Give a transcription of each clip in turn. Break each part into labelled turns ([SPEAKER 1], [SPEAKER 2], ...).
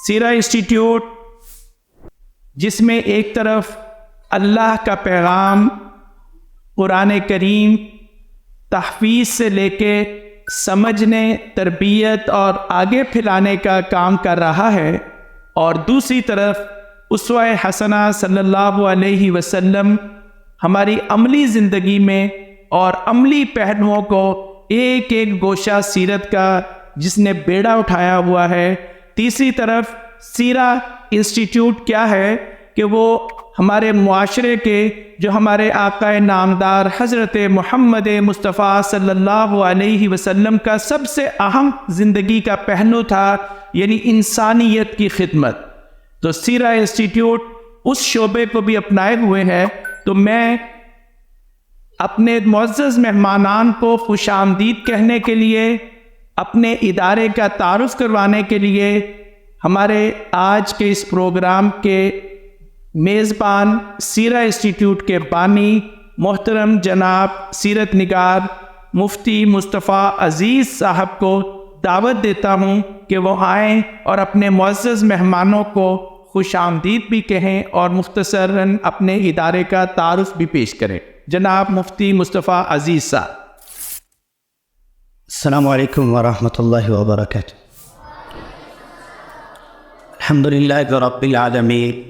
[SPEAKER 1] سیرہ institute جس میں ایک طرف اللہ کا پیغام قرآن کریم تحفیظ سے لے کے سمجھنے، تربیت اور آگے پھیلانے کا کام کر رہا ہے، اور دوسری طرف اسوہ حسنہ صلی اللہ علیہ وسلم ہماری عملی زندگی میں اور عملی پہلوؤں کو ایک ایک گوشہ سیرت کا جس نے بیڑا اٹھایا ہوا ہے۔ تیسری طرف سیرہ انسٹیٹیوٹ کیا ہے کہ وہ ہمارے معاشرے کے جو ہمارے آقا نامدار حضرت محمد مصطفیٰ صلی اللہ علیہ وسلم کا سب سے اہم زندگی کا پہلو تھا، یعنی انسانیت کی خدمت۔ تو سیرہ انسٹیٹیوٹ اس شعبے کو بھی اپنائے ہوئے ہے۔ تو میں اپنے معزز مہمانان کو خوش آمدید کہنے کے لیے، اپنے ادارے کا تعارف کروانے کے لیے، ہمارے آج کے اس پروگرام کے میزبان سیرہ انسٹیٹیوٹ کے بانی محترم جناب سیرت نگار مفتی مصطفیٰ عزیز صاحب کو دعوت دیتا ہوں کہ وہ آئیں اور اپنے معزز مہمانوں کو خوش آمدید بھی کہیں اور مختصراً اپنے ادارے کا تعارف بھی پیش کریں۔ جناب مفتی مصطفیٰ عزیز صاحب۔
[SPEAKER 2] السلام علیکم ورحمۃ اللہ وبرکاتہ۔ الحمدللہ رب العالمین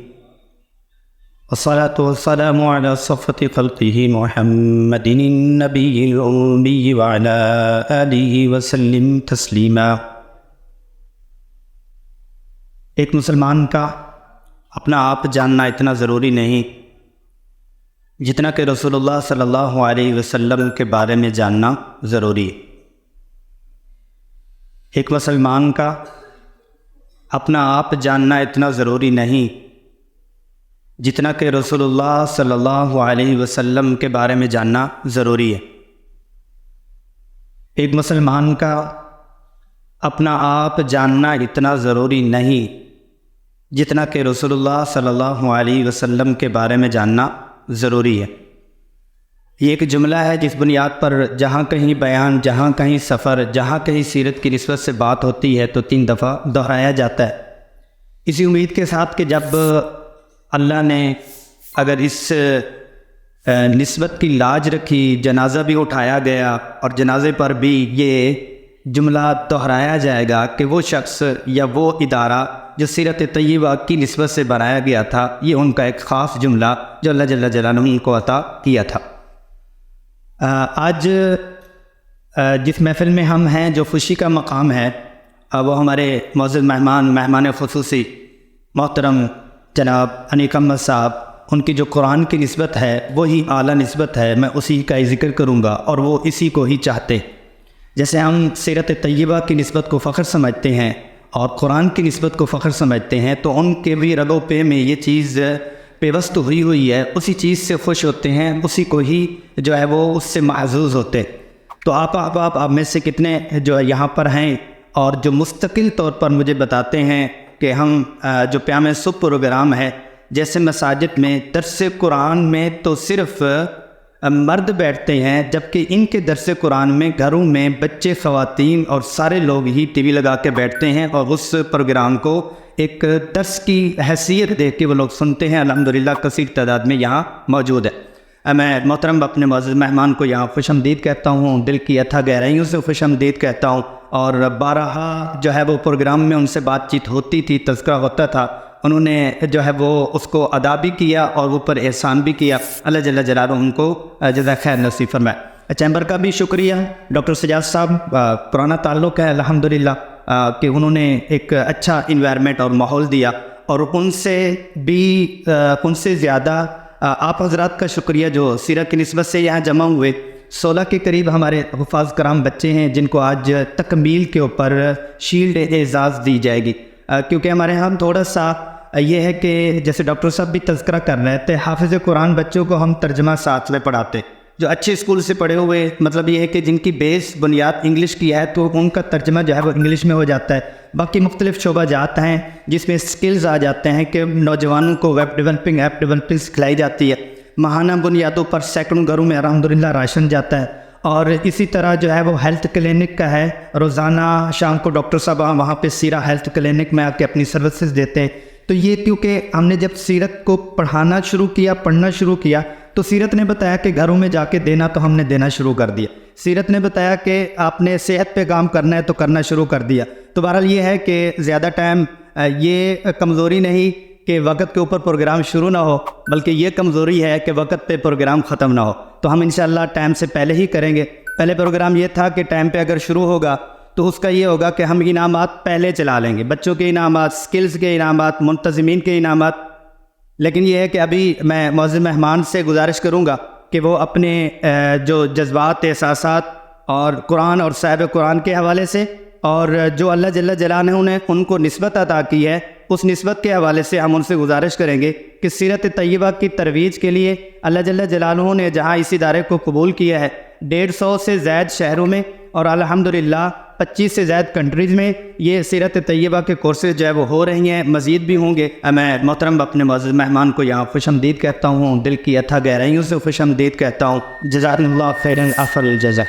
[SPEAKER 2] والصلاة والسلام على صفوة خلقه محمد النبی الأمی وعلى آلہ وسلم تسلیما۔ ایک مسلمان کا اپنا آپ جاننا اتنا ضروری نہیں جتنا کہ رسول اللہ صلی اللہ علیہ وسلم کے بارے میں جاننا ضروری ہے۔ ایک مسلمان کا اپنا آپ جاننا اتنا ضروری نہیں جتنا کہ رسول اللہ صلی اللہ علیہ وسلم کے بارے میں جاننا ضروری ہے۔ ایک مسلمان کا اپنا آپ جاننا اتنا ضروری نہیں جتنا کہ رسول اللہ صلی اللہ علیہ وسلم کے بارے میں جاننا ضروری ہے۔ یہ ایک جملہ ہے جس بنیاد پر جہاں کہیں بیان، جہاں کہیں سفر، جہاں کہیں سیرت کی نسبت سے بات ہوتی ہے تو 3 دفعہ دہرایا جاتا ہے، اسی امید کے ساتھ کہ جب اللہ نے اگر اس نسبت کی لاج رکھی، جنازہ بھی اٹھایا گیا اور جنازے پر بھی یہ جملہ دہرایا جائے گا کہ وہ شخص یا وہ ادارہ جو سیرت طیبہ کی نسبت سے بنایا گیا تھا، یہ ان کا ایک خاص جملہ جو اللہ جل جلالہ ان کو عطا کیا تھا۔ آج جس محفل میں ہم ہیں، جو خوشی کا مقام ہے، وہ ہمارے معزز مہمان خصوصی محترم جناب انیک احمد صاحب، ان کی جو قرآن کی نسبت ہے وہی اعلیٰ نسبت ہے، میں اسی کا ہی ذکر کروں گا، اور وہ اسی کو ہی چاہتے۔ جیسے ہم سیرت طیبہ کی نسبت کو فخر سمجھتے ہیں اور قرآن کی نسبت کو فخر سمجھتے ہیں، تو ان کے بھی رگ و پے میں یہ چیز پیوست ہوئی ہے، اسی چیز سے خوش ہوتے ہیں، اسی کو ہی جو ہے وہ اس سے محظوظ ہوتے۔ تو آپ میں سے کتنے جو یہاں پر ہیں اور جو مستقل طور پر مجھے بتاتے ہیں کہ ہم جو پیام صبح پروگرام ہے، جیسے مساجد میں درس قرآن میں تو صرف مرد بیٹھتے ہیں، جبکہ ان کے درس قرآن میں گھروں میں بچے، خواتین اور سارے لوگ ہی ٹی وی لگا کے بیٹھتے ہیں اور اس پروگرام کو ایک درس کی حیثیت دے کے وہ لوگ سنتے ہیں۔ الحمدللہ کثیر تعداد میں یہاں موجود ہے۔ میں محترم اپنے معزز مہمان کو یہاں خوش آمدید کہتا ہوں، دل کی اتھا گہرائیوں سے خوش آمدید کہتا ہوں، اور بارہا جو ہے وہ پروگرام میں ان سے بات چیت ہوتی تھی، تذکرہ ہوتا تھا، انہوں نے جو ہے وہ اس کو ادا بھی کیا اور وہ پر احسان بھی کیا۔ اللہ جل جلالہ ان کو جزائے خیر نصیب فرمائے۔ چیمبر کا بھی شکریہ، ڈاکٹر سجاد صاحب، پرانا تعلق ہے الحمدللہ، کہ انہوں نے ایک اچھا انوائرمنٹ اور ماحول دیا، اور ان سے زیادہ آپ حضرات کا شکریہ جو سیرت کی نسبت سے یہاں جمع ہوئے۔ 16 کے قریب ہمارے حفاظ کرام بچے ہیں جن کو آج تکمیل کے اوپر شیلڈ اعزاز دی جائے گی، کیونکہ ہمارے ہاں تھوڑا سا یہ ہے کہ جیسے ڈاکٹر صاحب بھی تذکرہ کر رہے تھے، حافظ قرآن بچوں کو ہم ترجمہ ساتھ میں پڑھاتے، جو اچھے اسکول سے پڑھے ہوئے، مطلب یہ ہے کہ جن کی بیس بنیاد انگلش کی ہے تو ان کا ترجمہ جو ہے وہ انگلش میں ہو جاتا ہے۔ باقی مختلف شعبہ جات ہیں جس میں سکلز آ جاتے ہیں کہ نوجوانوں کو ویب ڈیولپنگ، ایپ ڈیولپنگ سکھلائی جاتی ہے، ماہانہ بنیادوں پر سینکڑوں گھروں میں الحمدللہ راشن جاتا ہے، اور اسی طرح جو ہے وہ ہیلتھ کلینک کا ہے، روزانہ شام کو ڈاکٹر صاحب وہاں پہ سیرہ ہیلتھ کلینک میں آ کے اپنی سروسز دیتے ہیں۔ تو یہ کیونکہ ہم نے جب سیرت کو پڑھانا شروع کیا، پڑھنا شروع کیا، تو سیرت نے بتایا کہ گھروں میں جا کے دینا، تو ہم نے دینا شروع کر دیا۔ سیرت نے بتایا کہ آپ نے صحت پہ کام کرنا ہے تو کرنا شروع کر دیا۔ تو بہرحال یہ ہے کہ زیادہ ٹائم یہ کمزوری نہیں کہ وقت کے اوپر پروگرام شروع نہ ہو، بلکہ یہ کمزوری ہے کہ وقت پہ پروگرام ختم نہ ہو۔ تو ہم انشاءاللہ ٹائم سے پہلے ہی کریں گے۔ پہلے پروگرام یہ تھا کہ ٹائم پہ اگر شروع ہوگا تو اس کا یہ ہوگا کہ ہم انعامات پہلے چلا لیں گے، بچوں کے انعامات، سکلز کے انعامات، منتظمین کے انعامات۔ لیکن یہ ہے کہ ابھی میں معزز مہمان سے گزارش کروں گا کہ وہ اپنے جو جذبات، احساسات اور قرآن اور صاحب قرآن کے حوالے سے، اور جو اللہ جل جلالہ نے ان کو نسبت عطا کی ہے، اس نسبت کے حوالے سے ہم ان سے گزارش کریں گے کہ سیرت طیبہ کی ترویج کے لیے اللہ جل جلالہ نے جہاں اس ادارے کو قبول کیا ہے، 150 سے زائد شہروں میں اور الحمدللہ 25 سے زائد کنٹریز میں یہ سیرت طیبہ کے کورسز جو ہے وہ ہو رہی ہیں، مزید بھی ہوں گے۔ میں محترم اپنے معزز مہمان کو یہاں خوش آمدید کہتا ہوں، دل کی اتھا گہرائیوں سے خوش آمدید کہتا ہوں۔ جزاکم اللہ خیرا افضل الجزا۔